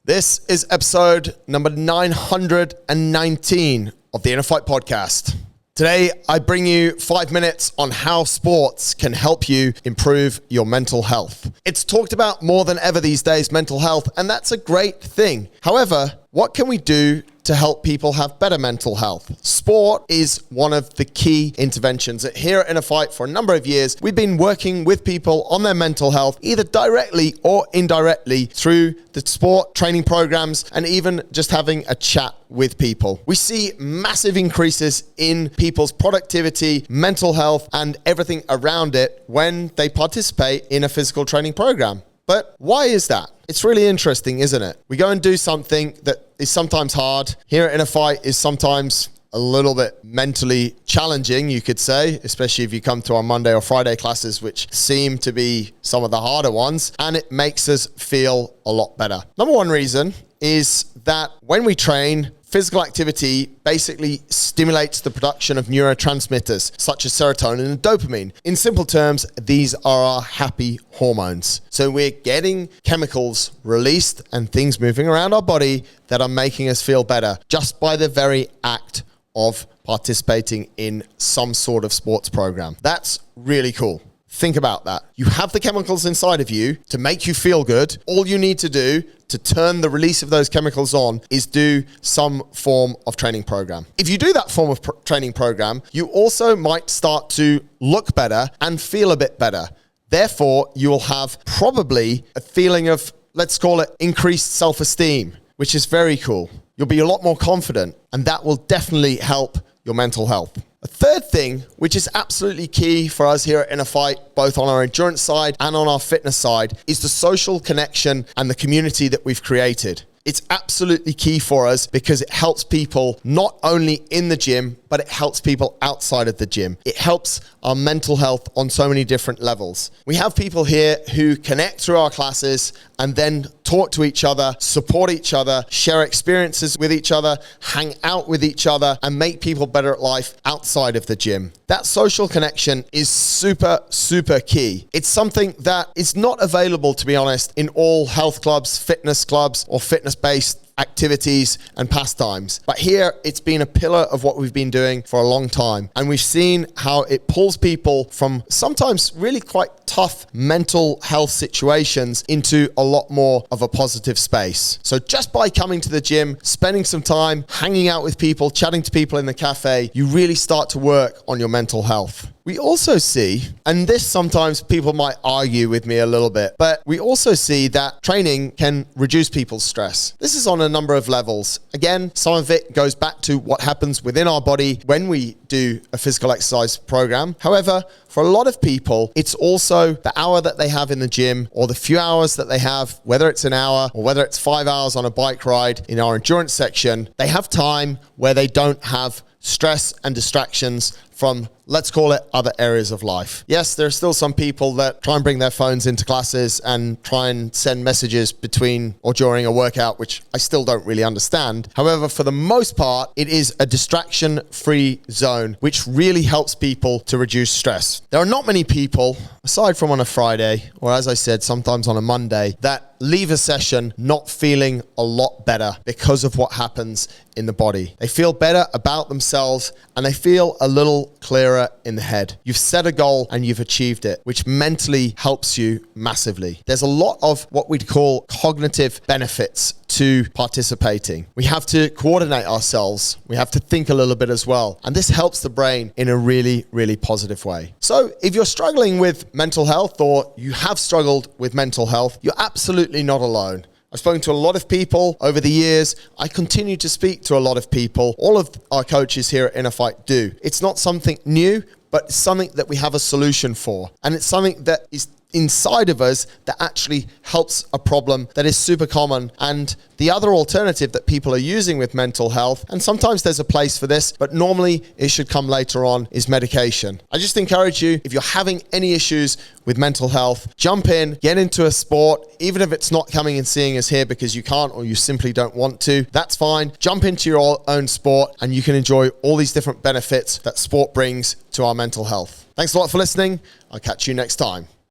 This is episode number 919 of the InnerFight podcast. Today, I bring you 5 minutes on how sports can help you improve your mental health. It's talked about more than ever these days, mental health, and that's a great thing. However, what can we do to help people have better mental health? Sport is one of the key interventions. Here at InnerFight for a number of years, we've been working with people on their mental health, either directly or indirectly through the sport training programs and even just having a chat with people. We see massive increases in people's productivity, mental health, and everything around it when they participate in a physical training program. But why is that? It's really interesting, isn't it? We go and do something that is sometimes hard. Here at InnerFight is sometimes a little bit mentally challenging, you could say, especially if you come to our Monday or Friday classes, which seem to be some of the harder ones, and it makes us feel a lot better. Number one reason is that when we train, physical activity basically stimulates the production of neurotransmitters such as serotonin and dopamine. In simple terms, these are our happy hormones. So we're getting chemicals released and things moving around our body that are making us feel better just by the very act of participating in some sort of sports program. That's really cool. Think about that. You have the chemicals inside of you to make you feel good. All you need to do to turn the release of those chemicals on is do some form of training program. If you do that form of training program, you also might start to look better and feel a bit better. Therefore, you will have probably a feeling of, let's call it increased self-esteem, which is very cool. You'll be a lot more confident, and that will definitely help your mental health. A third thing, which is absolutely key for us here at InnerFight, both on our endurance side and on our fitness side, is the social connection and the community that we've created. It's absolutely key for us because it helps people not only in the gym, but it helps people outside of the gym. It helps our mental health on so many different levels. We have people here who connect through our classes and then talk to each other, support each other, share experiences with each other, hang out with each other, and make people better at life outside of the gym. That social connection is super, super key. It's something that is not available, to be honest, in all health clubs, fitness clubs, or fitness-based activities and pastimes. But here, it's been a pillar of what we've been doing for a long time. And we've seen how it pulls people from sometimes really quite tough mental health situations into a lot more of a positive space. So just by coming to the gym, spending some time, hanging out with people, chatting to people in the cafe, you really start to work on your mental health. We also see, and this sometimes people might argue with me a little bit, but we also see that training can reduce people's stress. This is on a number of levels. Again, some of it goes back to what happens within our body when we do a physical exercise program. However, for a lot of people, it's also the hour that they have in the gym or the few hours that they have, whether it's an hour or whether it's 5 hours on a bike ride in our endurance section, they have time where they don't have stress and distractions from, let's call it, other areas of life. Yes, there are still some people that try and bring their phones into classes and try and send messages between or during a workout, which I still don't really understand. However, for the most part, it is a distraction-free zone, which really helps people to reduce stress. There are not many people, aside from on a Friday, or as I said, sometimes on a Monday, that leave a session not feeling a lot better because of what happens in the body. They feel better about themselves and they feel a little clearer in the head. You've set a goal and you've achieved it, which mentally helps you massively. There's a lot of what we'd call cognitive benefits to participating. We have to coordinate ourselves. We have to think a little bit as well. And this helps the brain in a really, really positive way. So if you're struggling with mental health or you have struggled with mental health, you're absolutely not alone. I've spoken to a lot of people over the years. I continue to speak to a lot of people. All of our coaches here at InnerFight do. It's not something new, but it's something that we have a solution for. And it's something that is inside of us that actually helps a problem that is super common. And the other alternative that people are using with mental health, and sometimes there's a place for this, but normally it should come later on, is medication. I just encourage you, if you're having any issues with mental health, jump in, get into a sport, even if it's not coming and seeing us here because you can't or you simply don't want to, that's fine. Jump into your own sport and you can enjoy all these different benefits that sport brings to our mental health. Thanks a lot for listening. I'll catch you next time.